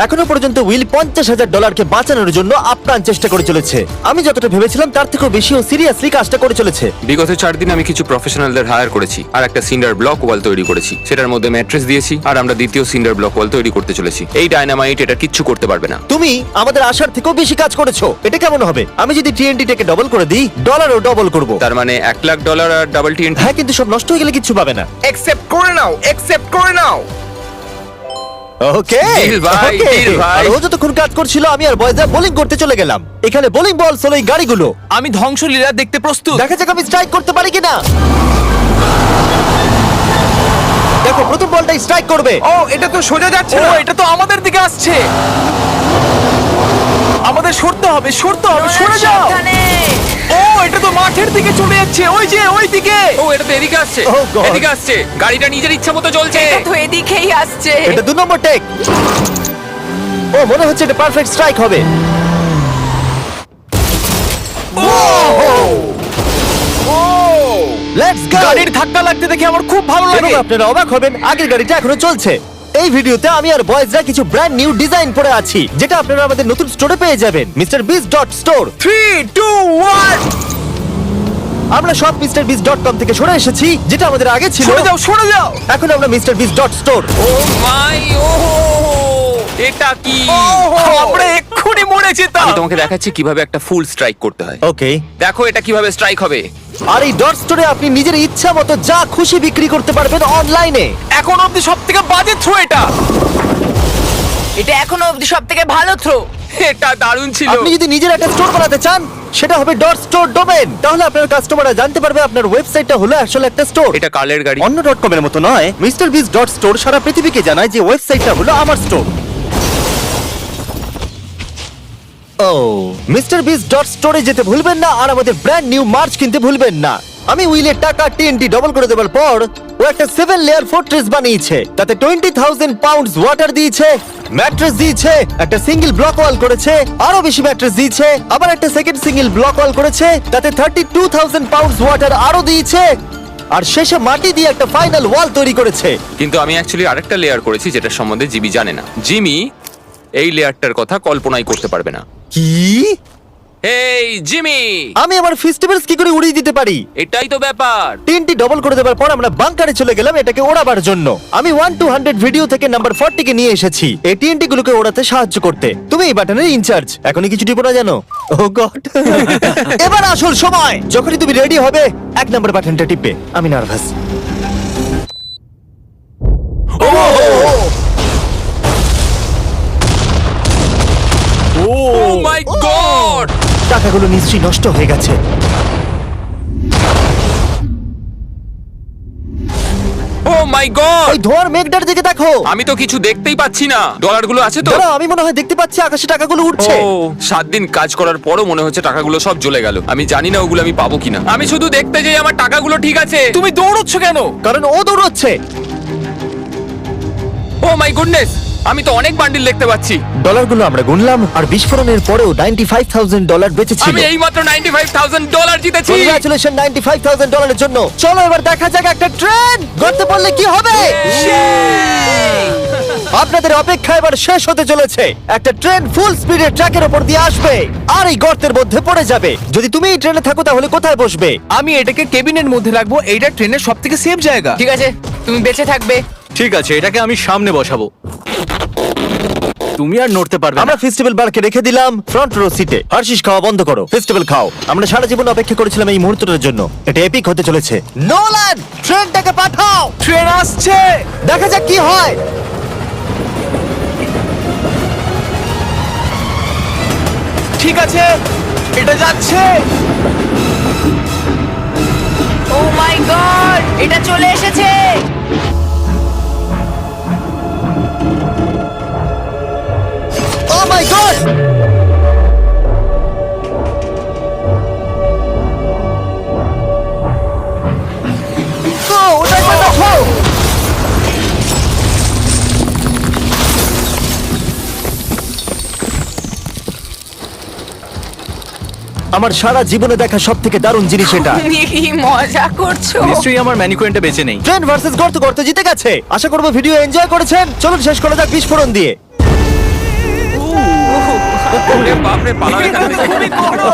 এখনো পর্যন্ত উইল $50,000 কে বাঁচানোর জন্য আপ্রাণ চেষ্টা করে চলেছে। আমি যতটা ভেবেছিলাম তার থেকেও বেশি ও সিরিয়াসলি কাজটা করে চলেছে। বিগত 4 দিন আমি কিছু প্রফেশনালদের হায়ার করেছি আর একটা সিন্ডার ব্লক ওয়াল তৈরি করেছি। সেটার মধ্যে ম্যাট্রেস দিয়েছি আর আমরা দ্বিতীয় সিন্ডার ব্লক ওয়াল তৈরি করতে চলেছি। এই ডায়নামাইট এটা কিচ্ছু করতে পারবে না। তুমি আমাদের আশার থেকেও বেশি কাজ করেছো। এটা কেমন হবে? আমি যদি টিএনটিটাকে ডবল করে দিই, ডলারও ডবল করব। তার মানে $1,00,000 আর ডাবল টিএনটি। হ্যাঁ, কিন্তু সব নষ্ট হয়ে গেলে কিচ্ছু পাবে না। একসেপ্ট করে নাও, একসেপ্ট করে নাও। ওকে Deal ভাই, deal ভাই। আর ও যতক্ষণ কাজ করছিল আমি আর বয়েজরা বোলিং করতে চলে গেলাম। এখানে বোলিং বল হলো এই গাড়িগুলো। আমি ধ্বংসলীলা দেখতে প্রস্তুত। দেখা যাক আমি স্ট্রাইক করতে পারি কিনা। দেখো, প্রথম বলটাই স্ট্রাইক করবে। ও, এটা তো সোজা যাচ্ছে না। এটা তো আমাদের দিকে আসছে। আমাদের সরতে হবে, সরতে হবে, সরে যাও। ও, এটা তো মাঠের দিকে চলে যাচ্ছে। ওই যে ওই দিকে। ও, এটা তো এদিকে আসছে। Oh God! এদিকে আসছে। গাড়িটা নিজের ইচ্ছা মতো চলছে। এটা তো এদিকেই আসছে। এটা 2 নম্বর টেক। ও, মনে হচ্ছে এটা পারফেক্ট স্ট্রাইক হবে। Let's go. গাড়ির ধাক্কা লাগতে দেখে আমার খুব ভালো এবং লাগে। আপনারা অবাক হবেন, আগের গাড়িটা এখনো চলছে। এই ভিডিওতে আমি আর বয়েজরা কিছু ব্র্যান্ড নিউ ডিজাইন পরে আছি, যেটা আপনারা আমাদের নতুন স্টোরে পেয়ে যাবেন, MrBeast.store। 3, 2, 1। আমরা সব MrBeast.com থেকে সরে এসেছি, যেটা আমাদের আগে ছিল। সরে যাও, সরে যাও। এখন আমরা MrBeast.store। ও মাই, ও এটা কি? আমরা এক্ষুনি মরে যেতাম। আমি তোমাকে দেখাচ্ছি কিভাবে একটা ফুল স্ট্রাইক করতে হয়। ওকে। দেখো এটা কিভাবে স্ট্রাইক হবে। আর এই ডট স্টোরে আপনি নিজের ইচ্ছা মতো যা খুশি বিক্রি করতে পারবেন অনলাইনে। এখন অব্দি সবথেকে বাজে থ্রো এটা। এটা এখনো অবধি সবথেকে ভালো থ্রো। এটা দারুণ ছিল। আপনি যদি নিজের একটা স্টোর বানাতে চান, সেটা হবে ডট স্টোর ডোমেন। তাহলে আপনার কাস্টমাররা জানতে পারবে আপনার ওয়েবসাইটটা হলো আসলে একটা স্টোর। এটা কার্লের গাড়ি। অন্য .com এর মতো নয়। MrBeast.store সারা পৃথিবীকে জানায় যে ওয়েবসাইটটা হলো আমার স্টোর। ও, MrBeast.store যেতে ভুলবেন না আর আমাদের ব্র্যান্ড নিউ মার্চ কিনতে ভুলবেন না। আমি উইলের টাকা টিএনটি ডবল করে দেওয়ার পর ও একটা 7 লেয়ার ফোর্ট্রেস বানিয়েছে। তাতে 20,000 পাউন্ডস ওয়াটার দিয়েছে, ম্যাট্রেস দিয়েছে, একটা সিঙ্গেল ব্লক ওয়াল করেছে, আরো বেশি ম্যাট্রেস দিয়েছে, আবার একটা সেকেন্ড সিঙ্গেল ব্লক ওয়াল করেছে, তাতে 32,000 পাউন্ডস ওয়াটার আরো দিয়েছে, আর শেষে মাটি দিয়ে একটা ফাইনাল ওয়াল তৈরি করেছে। কিন্তু আমি অ্যাকচুয়ালি আরেকটা লেয়ার করেছি যেটা সম্বন্ধে জিমি জানে না। জিমি এই লেয়ারটার কথা কল্পনাই করতে পারবে না। কি? এই জিমি, আমি আমার ফেস্টিভ্যালস কি করে উড়িয়ে দিতে পারি? এটাই তো ব্যাপার। তিনটি ডবল করে দেওয়ার পর আমরা বাংকারে চলে গেলাম এটাকে ওড়াবার জন্য। আমি 1 to 100 ভিডিও থেকে নাম্বার 40 কে নিয়ে এসেছি এই টিএনটি গুলোকে ওড়াতে সাহায্য করতে। তুমি এই বাটনের ইনচার্জ। এখনই কিছু টিপো না জানো? ও গড। এবার আসল সময়। যখনই তুমি রেডি হবে 1 নাম্বার বাটনটা টিপবে। আমি নার্ভাস। ও মাই গড! টাকাগুলো নিশ্চয়ই নষ্ট হয়ে গেছে। ও মাই গড! ওই ধোয়ার মেঘটার দিকে দেখো। আমি তো কিছু দেখতেই পাচ্ছি না। ডলারগুলো আছে তো? দাঁড়াও, আমি মনে হয় দেখতে পাচ্ছি আকাশে টাকাগুলো উঠছে। ও, 7 দিন কাজ করার পরও মনে হচ্ছে টাকাগুলো সব জ্বলে গেল। আমি জানি না ওগুলো আমি পাবো কিনা। আমি শুধু দেখতে যাই আমার টাকাগুলো ঠিক আছে। তুমি দৌড়চ্ছ কেন? কারণ ও দৌড়চ্ছে। ও মাই গুডনেস, আমি তো অনেক বান্ডিল দেখতে পাচ্ছি। ডলারগুলো আমরা গুনলাম আর বিস্ফোরণের পরেও $95,000 বেঁচে ছিল। আমি এইমাত্র $95,000 জিতেছি। কংগ্রাচুলেশন $95,000 জন্য। চলো এবার দেখা যাক একটা ট্রেন গর্তে পড়লে কি হবে। আপনাদের অপেক্ষা এবার শেষ হতে চলেছে। একটা ট্রেন ফুল স্পিডে ট্র্যাকের উপর দিয়ে আসবে আর এই গর্তের মধ্যে পড়ে যাবে। যদি তুমি এই ট্রেনে থাকো তাহলে কোথায় বসবে? আমি এটাকে কেবিনের মধ্যে রাখবো। এইটা ট্রেনের সবথেকে সেফ জায়গা। ঠিক আছে, তুমি বেঁচে থাকবে। ঠিক আছে, এটাকে আমি সামনে বসাবো। তুমি আর নড়তে পারবে না। আমরা ফেস্টিভ্যাল বারকে রেখে দিলাম ফ্রন্ট রো সিটে। হার্শিস খাওয়া বন্ধ করো, ফেস্টিভ্যাল খাও। আমরা সারা জীবন অপেক্ষা করেছিলাম এই মুহূর্তটার জন্য। এটা এপিক হতে চলেছে। নোলান, ট্রেনটাকে পাঠাও। ট্রেন আসছে। দেখা যাক কি হয়। ঠিক আছে, এটা যাচ্ছে। ও মাই গড, এটা চলে এসেছে। ও মাই গড! ওটা একবার দেখো। আমার সারা জীবনে দেখা সব থেকে দারুণ জিনিস এটা। তুমি কি মজা করছো? নিশ্চয়ই আমার ম্যানিকুইনটা বেঁচে নেই। ট্রেন ভার্সেস গর্ত, গর্ত জিতে গেছে। আশা করবো ভিডিও এনজয় করেছেন। চলুন শেষ করা যাক বিস্ফোরণ দিয়ে। বাপরে পালাও এখান থেকে। খুবই করো।